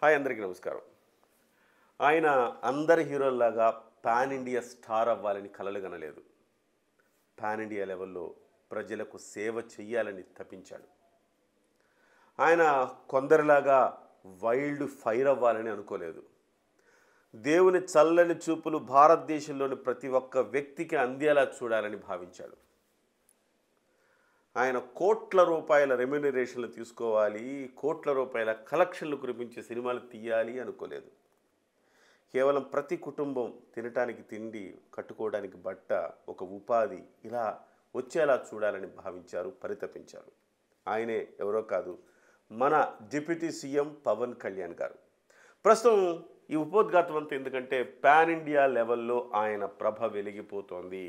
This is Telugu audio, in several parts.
హాయ్ అందరికీ నమస్కారం. ఆయన అందరి హీరోల్లాగా పాన్ ఇండియా స్టార్ అవ్వాలని కలలు కనలేదు. పాన్ ఇండియా లెవెల్లో ప్రజలకు సేవ చెయ్యాలని తపించాడు. ఆయన కొందరిలాగా వైల్డ్ ఫైర్ అవ్వాలని అనుకోలేదు. దేవుని చల్లని చూపులు భారతదేశంలోని ప్రతి ఒక్క వ్యక్తికి అందేలా చూడాలని భావించాడు. ఆయన కోట్ల రూపాయల రెమ్యునరేషన్లు తీసుకోవాలి, కోట్ల రూపాయల కలెక్షన్లు కురిపించే సినిమాలు తీయాలి అనుకోలేదు. కేవలం ప్రతి కుటుంబం తినటానికి తిండి, కట్టుకోవడానికి బట్ట, ఒక ఉపాధి ఇలా వచ్చేలా చూడాలని భావించారు, పరితపించారు. ఆయనే ఎవరో కాదు, మన డిప్యూటీ సీఎం పవన్ కళ్యాణ్ గారు. ప్రస్తుతం ఈ ఉపోద్ఘాతం అంతా ఎందుకంటే పాన్ ఇండియా లెవెల్లో ఆయన ప్రభ వెలిగిపోతోంది.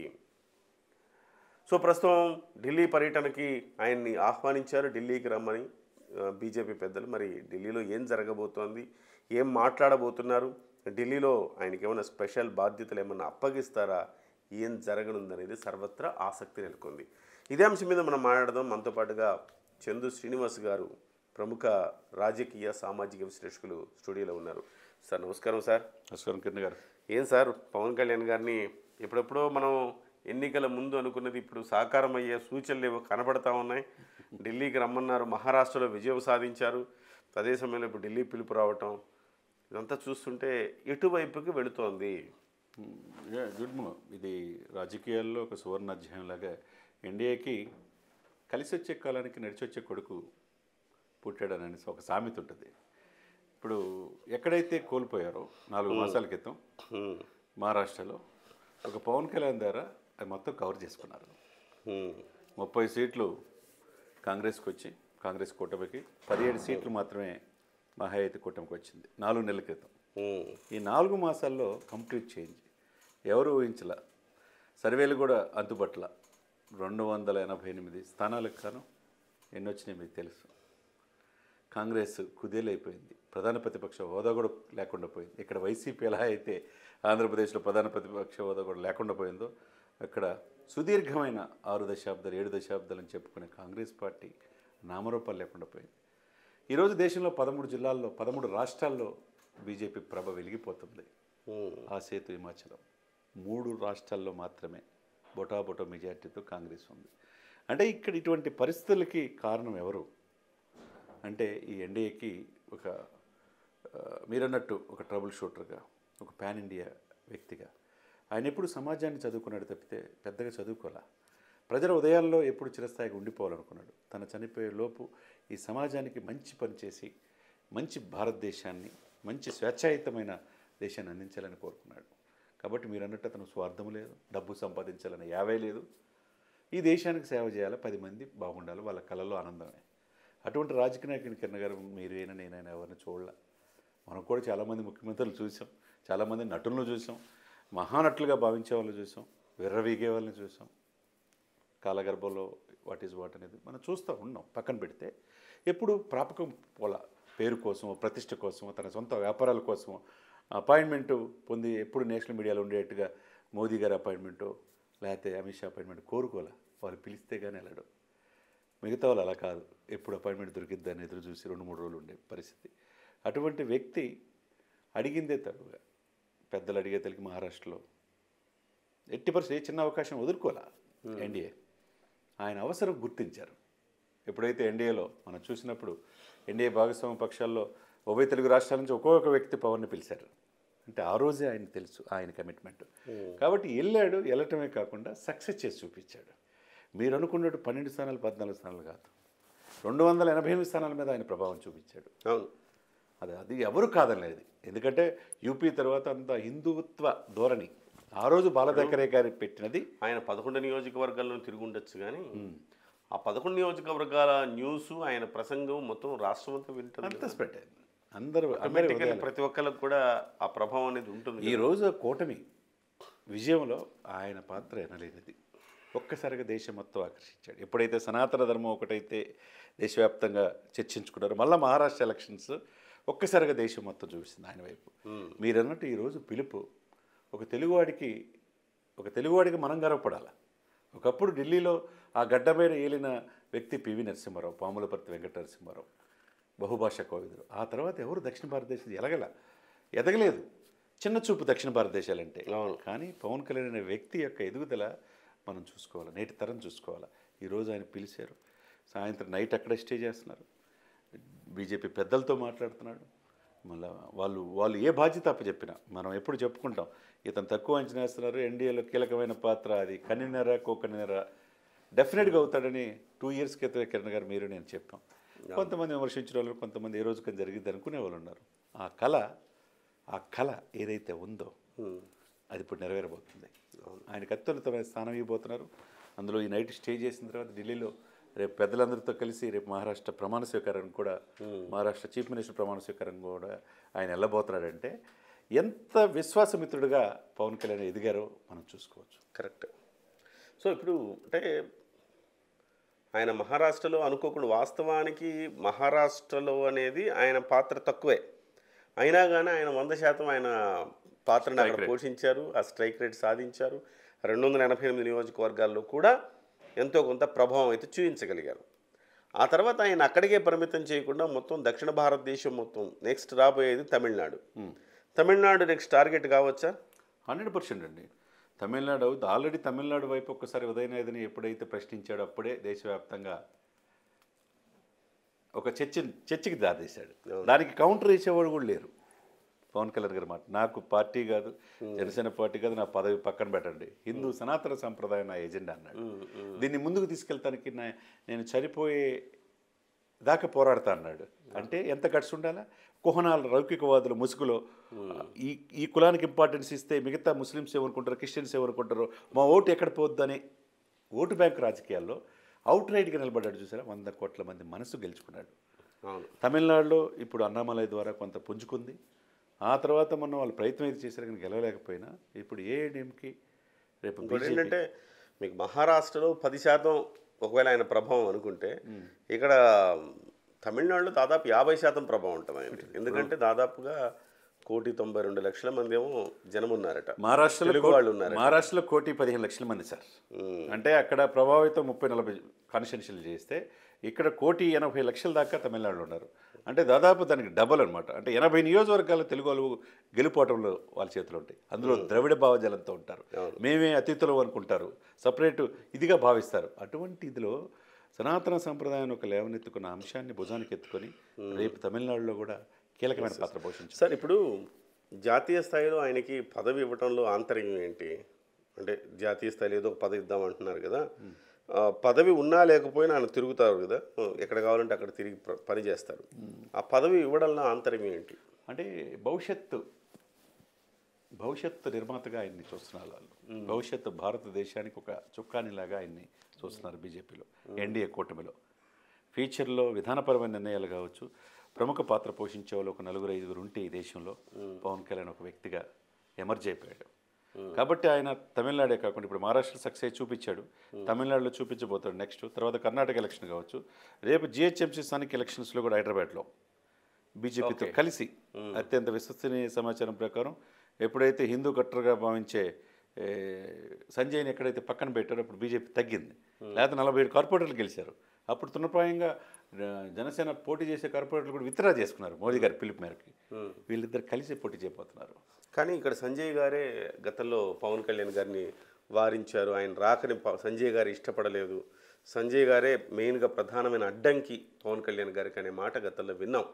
సో ప్రస్తుతం ఢిల్లీ పర్యటనకి ఆయన్ని ఆహ్వానించారు, ఢిల్లీకి రమ్మని బీజేపీ పెద్దలు. మరి ఢిల్లీలో ఏం జరగబోతోంది, ఏం మాట్లాడబోతున్నారు, ఢిల్లీలో ఆయనకి ఏమైనా స్పెషల్ బాధ్యతలు ఏమైనా అప్పగిస్తారా, ఏం జరగనుందనేది సర్వత్రా ఆసక్తి నెలకొంది. ఇదే అంశం మీద మనం మాట్లాడదాం. మనతో పాటుగా చందు శ్రీనివాస్ గారు, ప్రముఖ రాజకీయ సామాజిక విశ్లేషకులు స్టూడియోలో ఉన్నారు. సార్ నమస్కారం. సార్ నమస్కారం కిరణ్ గారు. ఏం సార్, పవన్ కళ్యాణ్ గారిని ఎప్పుడెప్పుడో మనం ఎన్నికల ముందు అనుకున్నది ఇప్పుడు సాకారం అయ్యే సూచనలు ఏవో కనబడతా ఉన్నాయి. ఢిల్లీకి రమ్మన్నారు, మహారాష్ట్రలో విజయం సాధించారు, అదే సమయంలో ఇప్పుడు ఢిల్లీ పిలుపు రావటం, ఇదంతా చూస్తుంటే ఎటువైపుకి వెళుతోంది? Good move. ఇది రాజకీయాల్లో ఒక సువర్ణ అధ్యాయంలాగా ఎన్డీఏకి కలిసి వచ్చే కాలానికి నడిచొచ్చే కొడుకు పుట్టాడని ఒక సామెత ఉంటుంది. ఇప్పుడు ఎక్కడైతే కోల్పోయారో 4 మాసాల క్రితం మహారాష్ట్రలో ఒక పవన్ కళ్యాణ్ ద్వారా అది మొత్తం కవర్ చేసుకున్నారు. 30 సీట్లు కాంగ్రెస్కి వచ్చి, కాంగ్రెస్ కూటమికి 17 సీట్లు మాత్రమే మహాయతి కూటమికి వచ్చింది 4 నెలల క్రితం. ఈ 4 మాసాల్లో కంప్లీట్ చేంజ్. ఎవరు ఊహించలా. సర్వేలు కూడా అందుబట్ల 288 స్థానాలకు కాను ఎన్ని వచ్చినాయి మీకు తెలుసు. కాంగ్రెస్ కుదేలైపోయింది. ప్రధాన ప్రతిపక్ష హోదా కూడా లేకుండా పోయింది. ఇక్కడ వైసీపీ ఎలా అయితే ఆంధ్రప్రదేశ్లో ప్రధాన ప్రతిపక్ష హోదా కూడా లేకుండా పోయిందో, అక్కడ సుదీర్ఘమైన 6 దశాబ్దాలు 7 దశాబ్దాలు అని చెప్పుకునే కాంగ్రెస్ పార్టీ నామరూపాలు లేకుండా పోయింది. ఈరోజు దేశంలో 13 జిల్లాల్లో 13 రాష్ట్రాల్లో బీజేపీ ప్రభ వెలిగిపోతుంది. ఆ సేతు హిమాచలం 3 రాష్ట్రాల్లో మాత్రమే బొటాబొటో మెజార్టీతో కాంగ్రెస్ ఉంది. అంటే ఇక్కడ ఇటువంటి పరిస్థితులకి కారణం ఎవరు అంటే ఈ ఎన్డీఏకి ఒక మీరన్నట్టు ఒక ట్రబుల్ షూటర్గా, ఒక పాన్ ఇండియా వ్యక్తిగా ఆయన ఎప్పుడు సమాజాన్ని చదువుకున్నాడు తప్పితే పెద్దగా చదువుకోలే. ప్రజల ఉదయాల్లో ఎప్పుడు చిరస్థాయిగా ఉండిపోవాలనుకున్నాడు. తన చనిపోయే లోపు ఈ సమాజానికి మంచి పని చేసి మంచి భారతదేశాన్ని, మంచి స్వేచ్ఛాయుతమైన దేశాన్ని అందించాలని కోరుకున్నాడు. కాబట్టి మీరు అన్నట్టు అతను స్వార్థం లేదు, డబ్బు సంపాదించాలని యావే లేదు. ఈ దేశానికి సేవ చేయాలి, 10 మంది బాగుండాలి, వాళ్ళ కళలో ఆనందమే. అటువంటి రాజకీయ నాయకుని కిరణ్ గారు మీరైనా నేనైనా ఎవరిని చూడాల. మనం కూడా చాలామంది ముఖ్యమంత్రులు చూసాం, చాలామంది నటులను చూసాం, మహానటులుగా భావించే వాళ్ళు చూసాం, విర్రవీగే వాళ్ళని చూసాం. కాలగర్భంలో వాట్ ఈజ్ వాట్ అనేది మనం చూస్తూ ఉన్నాం. పక్కన పెడితే ఎప్పుడు ప్రాపకం పోల, పేరు కోసమో ప్రతిష్ట కోసమో తన సొంత వ్యాపారాల కోసమో అపాయింట్మెంటు పొంది ఎప్పుడు నేషనల్ మీడియాలో ఉండేట్టుగా మోదీ గారి అపాయింట్మెంటు లేకపోతే అమిత్ షా అపాయింట్మెంట్ కోరుకోలే. వాళ్ళు పిలిస్తే కానీ వెళ్ళడు. మిగతా వాళ్ళు అలా కాదు, ఎప్పుడు అపాయింట్మెంట్ దొరికిద్దని ఎదురు చూసి 2-3 రోజులు ఉండే పరిస్థితి. అటువంటి వ్యక్తి అడిగిందే తడుగా పెద్దలు అడిగే తల్లికి మహారాష్ట్రలో ఎట్టి పరిస్థితి ఏ చిన్న అవకాశం వదులుకోలే ఎన్డీఏ. ఆయన అవసరం గుర్తించారు. ఎప్పుడైతే ఎన్డీఏలో మనం చూసినప్పుడు ఎన్డీఏ భాగస్వామ్య పక్షాల్లో ఉభయ తెలుగు రాష్ట్రాల నుంచి ఒక్కొక్క వ్యక్తి పవన్ని పిలిచారు. అంటే ఆ రోజే ఆయన తెలుసు ఆయన కమిట్మెంట్. కాబట్టి వెళ్ళాడు, వెళ్ళటమే కాకుండా సక్సెస్ చేసి చూపించాడు. మీరు అనుకున్నట్టు 12 స్థానాలు 14 స్థానాలు కాదు, 288 స్థానాల మీద ఆయన ప్రభావం చూపించాడు. అది ఎవరు కాదనేది. ఎందుకంటే యూపీ తర్వాత అంత హిందుత్వ ధోరణి ఆ రోజు బాలదక్కరే గారి పెట్టినది. ఆయన 11 నియోజకవర్గాల్లో తిరిగి ఉండొచ్చు, కానీ ఆ 11 నియోజకవర్గాల న్యూస్, ఆయన ప్రసంగం మొత్తం రాష్ట్రం అంతా వింటుంది, అంత స్ప్రెడ్ అయింది. అందరూ ప్రతి ఒక్కరికి కూడా ఆ ప్రభావం అనేది ఉంటుంది. ఈరోజు కూటమి విజయంలో ఆయన పాత్ర ఎనలేనిది. ఒక్కసారిగా దేశం మొత్తం ఆకర్షించాడు. ఎప్పుడైతే సనాతన ధర్మం ఒకటైతే దేశవ్యాప్తంగా చర్చించుకున్నారో, మళ్ళీ మహారాష్ట్ర ఎలక్షన్స్ ఒక్కసారిగా దేశం మొత్తం చూపిస్తుంది ఆయన వైపు. మీరు అన్నట్టు ఈరోజు పిలుపు ఒక తెలుగువాడికి మనం గర్వపడాలి. ఒకప్పుడు ఢిల్లీలో ఆ గడ్డ మీద ఏలిన వ్యక్తి పివి నరసింహారావు, పాములపర్తి వెంకట నరసింహారావు. బహుభాషా కోవిదుడు. ఆ తర్వాత ఎవరు దక్షిణ భారతదేశం ఎదగలేదు. చిన్న చూపు దక్షిణ భారతదేశాలంటే. అవును. కానీ పవన్ కళ్యాణ్ అనే వ్యక్తి యొక్క ఎదుగుదల మనం చూసుకోవాలి, నేటి తరం చూసుకోవాలి. ఈరోజు ఆయన పిలిచారు, సాయంత్రం నైట్ అక్కడే స్టే చేస్తున్నారు, బీజేపీ పెద్దలతో మాట్లాడుతున్నాడు. మళ్ళీ వాళ్ళు ఏ బాధ్యత అప్పచెప్పినా మనం ఎప్పుడు చెప్పుకుంటాం, ఇతను తక్కువ అంచనా వేస్తున్నారు, ఎన్డీఏలో కీలకమైన పాత్ర, అది కన్నినరా కోకన్నినరా, డెఫినెట్గా అవుతాడని 2 years క్రితమే కిరణ్ గారు మీరు నేను చెప్పాం. కొంతమంది విమర్శించిన వాళ్ళు, కొంతమంది ఏ రోజుకని జరిగింది అనుకునే వాళ్ళు ఉన్నారు. ఆ కళ ఏదైతే ఉందో అది ఇప్పుడు నెరవేరబోతుంది. ఆయనకు అత్యున్నతమైన స్థానం ఇవ్వబోతున్నారు. అందులో ఈ నైట్ స్టే చేసిన తర్వాత ఢిల్లీలో రేపు పెద్దలందరితో కలిసి రేపు మహారాష్ట్ర ప్రమాణ స్వీకారం కూడా, మహారాష్ట్ర చీఫ్ మినిస్టర్ ప్రమాణ స్వీకారం కూడా ఆయన వెళ్ళబోతున్నాడంటే ఎంత విశ్వాసమిత్రుడిగా పవన్ కళ్యాణ్ ఎదిగారో మనం చూసుకోవచ్చు. కరెక్ట్. సో ఇప్పుడు అంటే ఆయన మహారాష్ట్రలో అనుకోకుండా, వాస్తవానికి మహారాష్ట్రలో అనేది ఆయన పాత్ర తక్కువే అయినా కానీ ఆయన 100% ఆయన పాత్రను అక్కడ పోషించారు. ఆ స్ట్రైక్ రేట్ సాధించారు. 288 నియోజకవర్గాల్లో కూడా ఎంతో కొంత ప్రభావం అయితే చూపించగలిగారు. ఆ తర్వాత ఆయన అక్కడికే పరిమితం చేయకుండా మొత్తం దక్షిణ భారతదేశం మొత్తం నెక్స్ట్ రాబోయేది తమిళనాడు నెక్స్ట్ టార్గెట్ కావచ్చా? 100% అండి. తమిళనాడు ఆల్రెడీ తమిళనాడు వైపు ఒక్కసారి ఉదయనాథ్ని ఎప్పుడైతే ప్రశ్నించాడో అప్పుడే దేశవ్యాప్తంగా ఒక చర్చకి దాదేశాడు. దానికి కౌంటర్ వేసేవాడు కూడా లేరు. పవన్ కళ్యాణ్ గారి మాట, నాకు పార్టీ కాదు, జనసేన పార్టీ కాదు, నా పదవి పక్కన పెట్టండి, హిందూ సనాతన సంప్రదాయం నా ఎజెండా అన్నాడు. దీన్ని ముందుకు తీసుకెళ్తానికి నేను చనిపోయే దాకా పోరాడతా అన్నాడు. అంటే ఎంత గట్స్ ఉండాలా? కుహనాల లౌకికవాదుల ముసుగులో ఈ కులానికి ఇంపార్టెన్స్ ఇస్తే మిగతా ముస్లిమ్స్ ఏమనుకుంటారు, క్రిస్టియన్స్ ఏమనుకుంటారు, మా ఓటు ఎక్కడ పోద్దని ఓటు బ్యాంక్ రాజకీయాల్లో అవుట్ రైట్గా నిలబడ్డాడు. చూసారా, 100 కోట్ల మంది మనసు గెలుచుకున్నాడు. తమిళనాడులో ఇప్పుడు అన్నామలై ద్వారా కొంత పుంజుకుంది. ఆ తర్వాత మొన్న వాళ్ళు ప్రయత్నం అయితే చేశారు కానీ గెలవలేకపోయినా ఇప్పుడు ఏఐడిఎంకి రేపు ఏంటంటే మీకు మహారాష్ట్రలో 10% ఒకవేళ ఆయన ప్రభావం అనుకుంటే, ఇక్కడ తమిళనాడులో దాదాపు 50% ప్రభావం ఉంటుంది ఆయన. ఎందుకంటే దాదాపుగా 1,92,00,000 మంది ఏమో జనం ఉన్నారట. మహారాష్ట్రలో 1,15,00,000 మంది సార్. అంటే అక్కడ ప్రభావితం 30-40 కాన్స్టిట్యున్సీలు చేస్తే ఇక్కడ 1,80,00,000 దాకా తమిళనాడులో ఉన్నారు. అంటే దాదాపు దానికి డబల్ అనమాట. అంటే 80 నియోజకవర్గాల తెలుగు వాళ్ళు గెలుపోవటంలో వాళ్ళ చేతిలో ఉంటాయి. అందులో ద్రవిడ భావజలంతో ఉంటారు, మేమే అతిథులు అనుకుంటారు, సపరేటు ఇదిగా భావిస్తారు. అటువంటి ఇదిలో సనాతన సంప్రదాయాన్ని ఒక లేవనెత్తుకున్న అంశాన్ని భుజానికి ఎత్తుకొని రేపు తమిళనాడులో కూడా కీలకమైన పాత్ర పోషించారు. సార్ ఇప్పుడు జాతీయ స్థాయిలో ఆయనకి పదవి ఇవ్వడంలో ఆంతర్యం ఏంటి? అంటే జాతీయ స్థాయిలో ఏదో ఒక పదవి ఇద్దామంటున్నారు కదా, పదవి ఉన్నా లేకపోయినా ఆయన తిరుగుతారు కదా, ఎక్కడ కావాలంటే అక్కడ తిరిగి పని చేస్తారు. ఆ పదవి ఇవ్వడంలో ఆంతర్యం ఏంటి? అంటే భవిష్యత్తు నిర్మాతగా ఆయన్ని చూస్తున్నారు వాళ్ళు. భవిష్యత్తు భారతదేశానికి ఒక చుక్కానిలాగా ఆయన్ని చూస్తున్నారు బీజేపీలో, ఎన్డీఏ కూటమిలో. ఫ్యూచర్లో విధానపరమైన నిర్ణయాలు కావచ్చు, ప్రముఖ పాత్ర పోషించే వాళ్ళు ఒక 4-5 ఉంటే ఈ దేశంలో పవన్ కళ్యాణ్ ఒక వ్యక్తిగా ఎమర్జ్ అయిపోయాడు. కాబట్టి ఆయన తమిళనాడే కాకుండా ఇప్పుడు మహారాష్ట్ర సక్సెస్ చూపించాడు, తమిళనాడులో చూపించబోతాడు నెక్స్ట్. తర్వాత కర్ణాటక ఎలక్షన్ కావచ్చు, రేపు జిహెచ్ఎంసీ స్థానిక ఎలక్షన్స్లో కూడా హైదరాబాద్లో బీజేపీతో కలిసి అత్యంత విశ్వసనీయ సమాచారం ప్రకారం ఎప్పుడైతే హిందూ కట్టర్గా భావించే సంజయ్ని ఎక్కడైతే పక్కన పెట్టారో అప్పుడు బీజేపీ తగ్గింది. లేకపోతే 47 కార్పొరేటర్లు గెలిచారు. అప్పుడు తృణప్రాయంగా జనసేన పోటీ చేసే కార్పొరేటర్లు కూడా విత్డ్రా చేసుకున్నారు మోదీ గారి పిలుపు మేరకి. వీళ్ళిద్దరు కలిసి పోటీ చేయబోతున్నారు. కానీ ఇక్కడ సంజయ్ గారే గతంలో పవన్ కళ్యాణ్ గారిని వారించారు. ఆయన రాకని సంజయ్ గారు ఇష్టపడలేదు. సంజయ్ గారే మెయిన్గా ప్రధానమైన అడ్డంకి పవన్ కళ్యాణ్ గారికి అనే మాట గతంలో విన్నాం.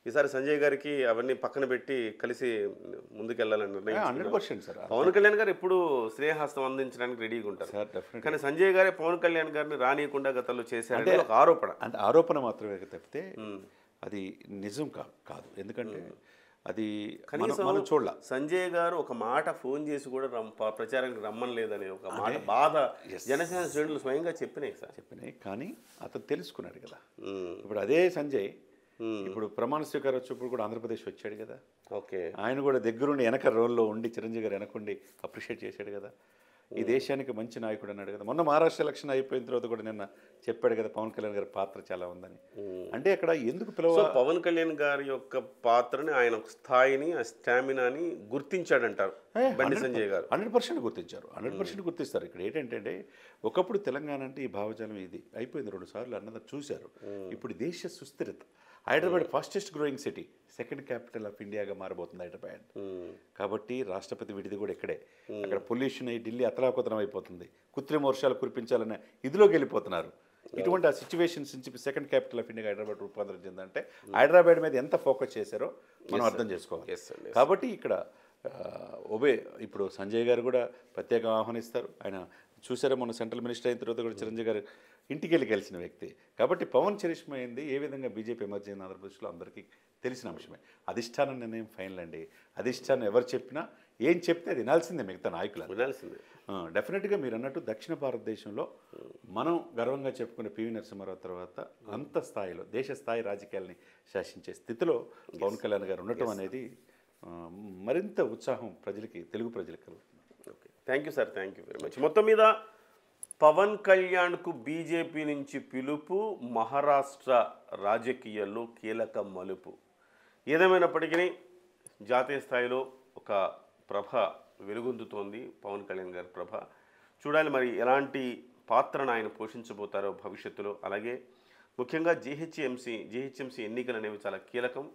ఈసారి సంజయ్ గారికి అవన్నీ పక్కన పెట్టి కలిసి ముందుకెళ్లాలని నిర్ణయం. 100% సార్. పవన్ కళ్యాణ్ గారు ఎప్పుడు స్నేహస్తం అందించడానికి రెడీగా ఉంటారు సార్. కానీ సంజయ్ గారే పవన్ కళ్యాణ్ గారిని రానియకుండా గతంలో చేశారంటే ఒక ఆరోపణ. అంటే ఆరోపణ మాత్రమే తప్పితే అది నిజం కాదు. ఎందుకంటే అది మనం చూడాల. సంజయ్ గారు ఒక మాట ఫోన్ చేసి కూడా ప్రచారానికి రమ్మని లేదనే ఒక మాట బాధ జనసేన శ్రేణులు స్వయంగా చెప్పినాయి. కానీ అతను తెలుసుకున్నాడు కదా. ఇప్పుడు అదే సంజయ్ ఇప్పుడు ప్రమాణ స్వీకారం వచ్చినప్పుడు కూడా ఆంధ్రప్రదేశ్ వచ్చాడు కదా. ఓకే, ఆయన కూడా దగ్గరుండి వెనక రోల్లో ఉండి చిరంజీవి గారు వెనకుండి అప్రిషియేట్ చేశాడు కదా. ఈ దేశానికి మంచి నాయకుడు అన్నాడు కదా. మొన్న మహారాష్ట్ర ఎలక్షన్ అయిపోయిన తర్వాత కూడా నిన్న చెప్పాడు కదా పవన్ కళ్యాణ్ గారి పాత్ర చాలా ఉందని. అంటే అక్కడ ఎందుకు పవన్ కళ్యాణ్ గారి యొక్క పాత్రని, ఆయన స్థాయిని, ఆ స్టామినాని గుర్తించాడంటారు బండి సంజయ్ గారు. 100% గుర్తించారు. 100% గుర్తిస్తారు. ఇక్కడ ఏంటంటే ఒకప్పుడు తెలంగాణ అంటే ఈ భావజాలం ఇది అయిపోయింది. 2 సార్లు అన్నది చూశారు. ఇప్పుడు దేశ సుస్థిరత Hyderabad fastest growing city, second capital of ఇండియాగా మారబోతుంది హైదరాబాద్. కాబట్టి రాష్ట్రపతి విడిది కూడా ఇక్కడే. అక్కడ పొల్యూషన్ అయ్యి ఢిల్లీ అతలాకుతలం అయిపోతుంది, కృత్రిమ వర్షాలు కురిపించాలనే ఇదిలోకి వెళ్ళిపోతున్నారు. ఇటువంటి ఆ సిచ్యువేషన్స్ నుంచి second capital of India Hyderabad రూపాంతరం చెందంటే హైదరాబాద్ మీద ఎంత ఫోకస్ చేశారో మనం అర్థం చేసుకోవాలి. కాబట్టి ఇక్కడ ఇప్పుడు సంజయ్ గారు కూడా ప్రత్యేకంగా ఆహ్వానిస్తారు. ఆయన చూసారా, మొన్న సెంట్రల్ మినిస్టర్ అయిన తర్వాత కూడా చిరంజీవి గారు ఇంటికి వెళ్ళి కలిసిన వ్యక్తి. కాబట్టి పవన్ చరిష్మా అయింది ఏ విధంగా బీజేపీ ఎమర్జీ అయింది ఆంధ్రప్రదేశ్లో అందరికీ తెలిసిన అంశమే. అధిష్టానం నిర్ణయం ఫైనల్ అండి. అధిష్టానం ఎవరు చెప్పినా ఏం చెప్తే అది వినాల్సిందే మిగతా నాయకులు వినాల్సిందే. డెఫినెట్గా మీరు అన్నట్టు దక్షిణ భారతదేశంలో మనం గర్వంగా చెప్పుకునే పివి నరసింహారావు తర్వాత అంత స్థాయిలో దేశ స్థాయి రాజకీయాల్ని శాసించే స్థితిలో పవన్ కళ్యాణ్ గారు ఉండటం అనేది మరింత ఉత్సాహం ప్రజలకి, తెలుగు ప్రజలకు కలుగుతుంది. Okay, thank you sir, thank you very much. మొత్తం మీద పవన్ కళ్యాణ్కు బీజేపీ నుంచి పిలుపు, మహారాష్ట్ర రాజకీయాల్లో కీలక మలుపు. ఏదేమైనప్పటికీ జాతీయ స్థాయిలో ఒక ప్రభ వెలుగొందుతోంది పవన్ కళ్యాణ్ గారి ప్రభ. చూడాలి మరి ఎలాంటి పాత్రను ఆయన పోషించబోతారో భవిష్యత్తులో. అలాగే ముఖ్యంగా జీహెచ్ఎంసీ ఎన్నికలు అనేవి చాలా కీలకం.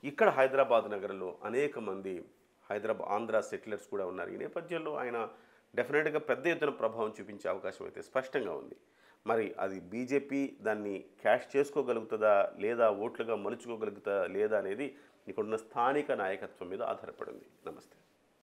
ఇక్కడ హైదరాబాద్ నగరంలో అనేక మంది ఆంధ్ర సెటిలర్స్ కూడా ఉన్నారు. ఈ నేపథ్యంలో ఆయన డెఫినెట్గా పెద్ద ఎత్తున ప్రభావం చూపించే అవకాశం అయితే స్పష్టంగా ఉంది. మరి అది బీజేపీ దాన్ని క్యాష్ చేసుకోగలుగుతుందా లేదా ఓట్లుగా మలుచుకోగలుగుతుందా లేదా అనేది ఇక్కడున్న స్థానిక నాయకత్వం మీద ఆధారపడింది. నమస్తే.